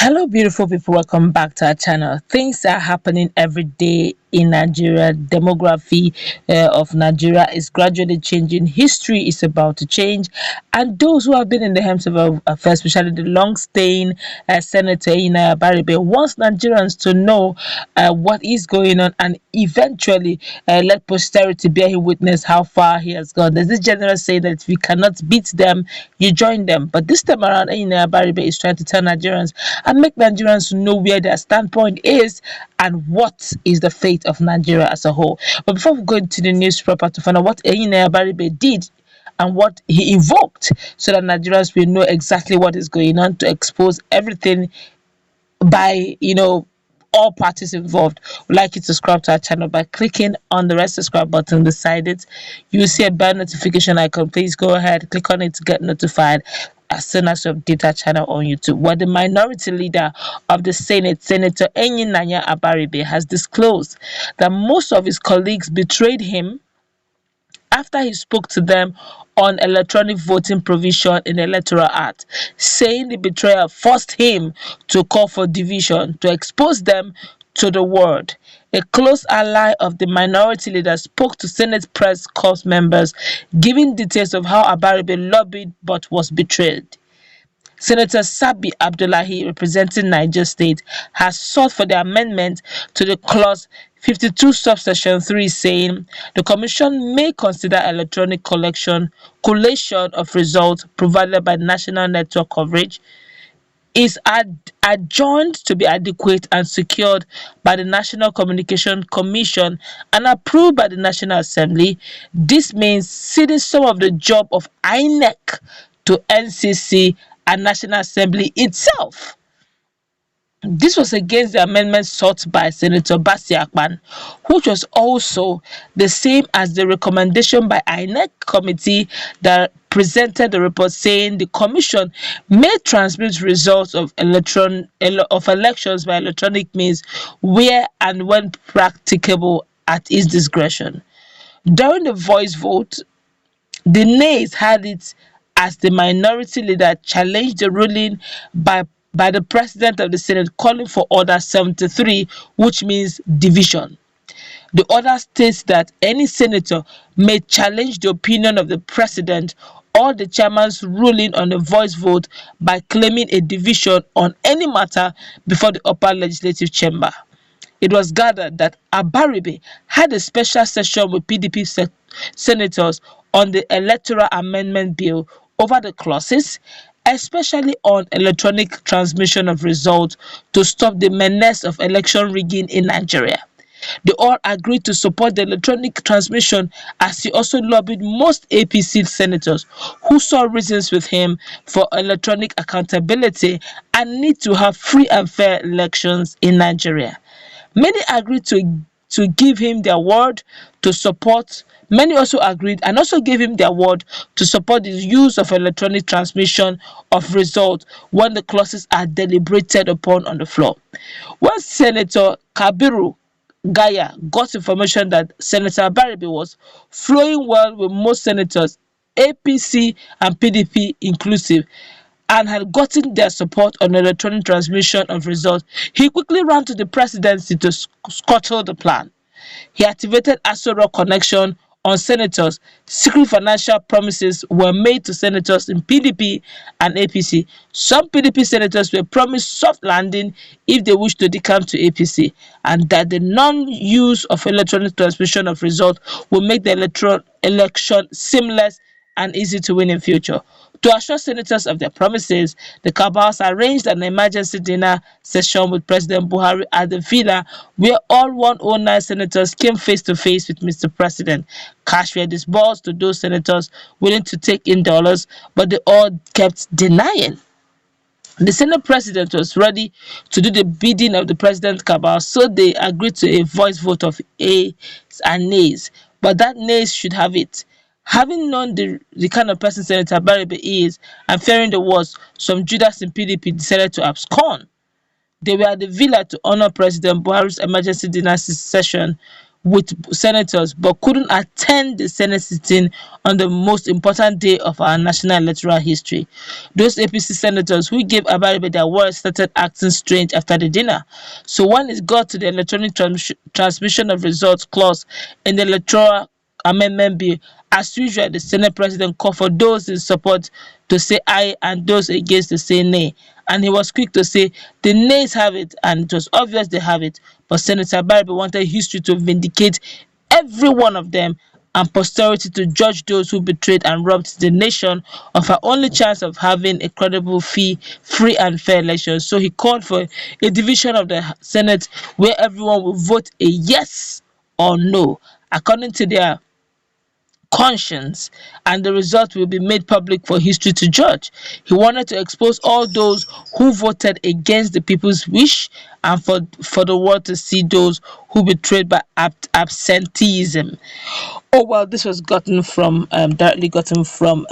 Hello, beautiful people. Welcome back to our channel. Things are happening every day in Nigeria. Demography of Nigeria is gradually changing. History is about to change. And those who have been in the helms of affairs, especially the long-staying Senator Eyinnaya Abaribe, wants Nigerians to know what is going on and eventually let posterity bear him witness how far he has gone. There's this general saying that if you cannot beat them, you join them. But this time around, Eyinnaya Abaribe is trying to tell Nigerians and make Nigerians know where their standpoint is and what is the fate of Nigeria as a whole. But before we go into the news proper to find out what Eyinnaya Abaribe did and what he invoked so that Nigerians will know exactly what is going on, to expose everything by all parties involved, would like you to subscribe to our channel by clicking on the red subscribe button beside it. You'll see a bell notification icon. Please go ahead, click on it to get notified as soon as we update our channel on YouTube. Where the minority leader of the Senate, Senator Eyinnaya Abaribe, has disclosed that most of his colleagues betrayed him after he spoke to them on electronic voting provision in the Electoral Act, saying the betrayal forced him to call for division to expose them to the world. A close ally of the minority leader spoke to Senate press corps members, giving details of how Abaribe lobbied but was betrayed. Senator Sabi Abdullahi, representing Niger State, has sought for the amendment to the clause 52 subsection 3, saying the commission may consider electronic collation of results provided by national network coverage is adjourned to be adequate and secured by the National Communication Commission and approved by the National Assembly. This means ceding some of the job of INEC to NCC and National Assembly itself. This was against the amendment sought by Senator Basi Akpan, which was also the same as the recommendation by INEC committee that presented the report, saying the commission may transmit results of elections by electronic means where and when practicable at its discretion. During the voice vote, the nays had it as the minority leader challenged the ruling by the President of the Senate, calling for Order 73, which means division. The order states that any senator may challenge the opinion of the President or the chairman's ruling on a voice vote by claiming a division on any matter before the upper legislative chamber. It was gathered that Abaribe had a special session with PDP senators on the Electoral Amendment Bill over the clauses, especially on electronic transmission of results to stop the menace of election rigging in Nigeria. They all agreed to support the electronic transmission, as he also lobbied most APC senators who saw reasons with him for electronic accountability and need to have free and fair elections in Nigeria. Many agreed to give him their word to support. Many also agreed and also gave him their word to support the use of electronic transmission of results when the clauses are deliberated upon on the floor. When Senator Kabiru Gaya got information that Senator Abaribe was flowing well with most senators, APC and PDP inclusive, and had gotten their support on electronic transmission of results, he quickly ran to the presidency to scuttle the plan. He activated Asoro connection on senators. Secret financial promises were made to senators in PDP and APC. Some PDP senators were promised soft landing if they wished to decamp to APC, and that the non-use of electronic transmission of results will make the election seamless and easy to win in future. To assure senators of their promises, the cabals arranged an emergency dinner session with President Buhari at the villa, where all 109 senators came face to face with Mr. President. Cash were disbursed to those senators willing to take in dollars, but they all kept denying. The Senate President was ready to do the bidding of the President cabal, so they agreed to a voice vote of ayes and nays, but that nays should have it. Having known the kind of person Senator Abaribe is and fearing the worst, some Judas in PDP decided to abscond. They were at the villa to honor President Buhari's emergency dinner session with senators but couldn't attend the Senate sitting on the most important day of our national electoral history. Those APC senators who gave Abaribe their words started acting strange after the dinner. So when it got to the electronic transmission of results clause in the electoral amendment bill, as usual, the Senate president called for those in support to say aye and those against to say nay. And he was quick to say the nays have it, and it was obvious they have it. But Senator Abaribe wanted history to vindicate every one of them and posterity to judge those who betrayed and robbed the nation of our only chance of having a credible, free and fair election. So he called for a division of the Senate where everyone will vote a yes or no according to their conscience, and the result will be made public for history to judge. He wanted to expose all those who voted against the people's wish and for the world to see those who betrayed by absenteeism. Oh well, this was gotten from directly gotten from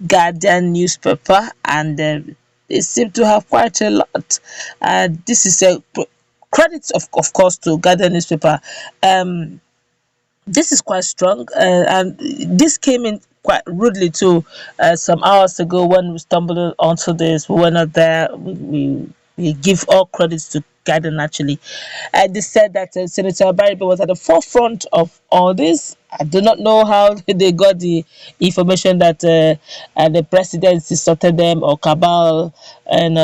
Guardian newspaper, and they seem to have quite a lot. This is a credits of course to Guardian newspaper. This is quite strong, and this came in quite rudely too. Some hours ago, when we stumbled onto this, we were not there. We give all credits to Garden actually. They said that Senator Abaribe was at the forefront of all this. I do not know how they got the information that the presidency sorted them or cabal and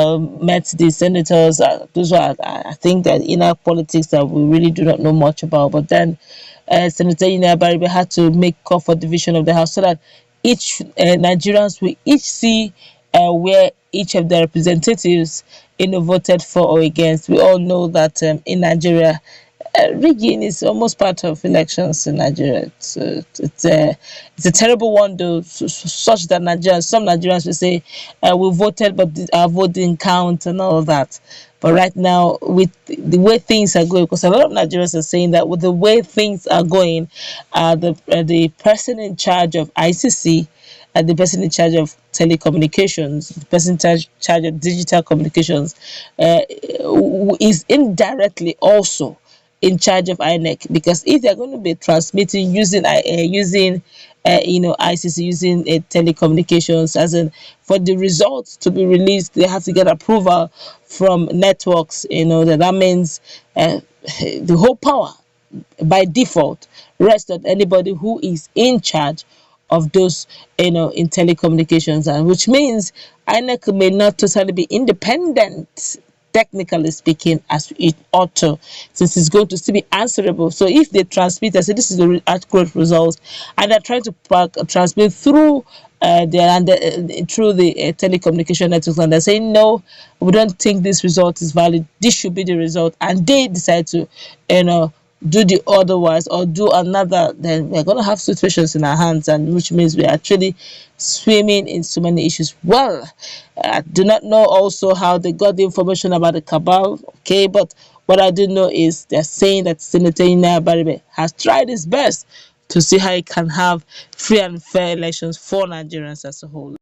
met the senators. Those are, I think, that inner politics that we really do not know much about. But then Senator Eyinnaya Abaribe had to make call for division of the House so that each Nigerians will each see where each of the representatives voted for or against. We all know that in Nigeria, rigging is almost part of elections in Nigeria. It's a terrible one, though, such that some Nigerians will say we voted, but our vote didn't count and all that. But right now, with the way things are going, because a lot of Nigerians are saying that with the way things are going, the person in charge of ICC, the person in charge of telecommunications, the person in charge of digital communications, is indirectly also in charge of INEC, because if they're going to be transmitting using ICC, using telecommunications, as in for the results to be released, they have to get approval from networks. That means the whole power by default rests on anybody who is in charge of those in telecommunications, and which means INEC may not totally be independent, technically speaking, as it ought to, since it's going to still be answerable. So if they transmit and say this is the accurate results, and they're trying to transmit through through the telecommunication networks, and they're saying no, we don't think this result is valid, this should be the result, and they decide to do the otherwise or do another, then we're going to have situations in our hands, and which means we're actually swimming in so many issues. Well, I do not know also how they got the information about the cabal, okay, but what I do know is they're saying that Senator Eyinnaya Abaribe has tried his best to see how he can have free and fair elections for Nigerians as a whole.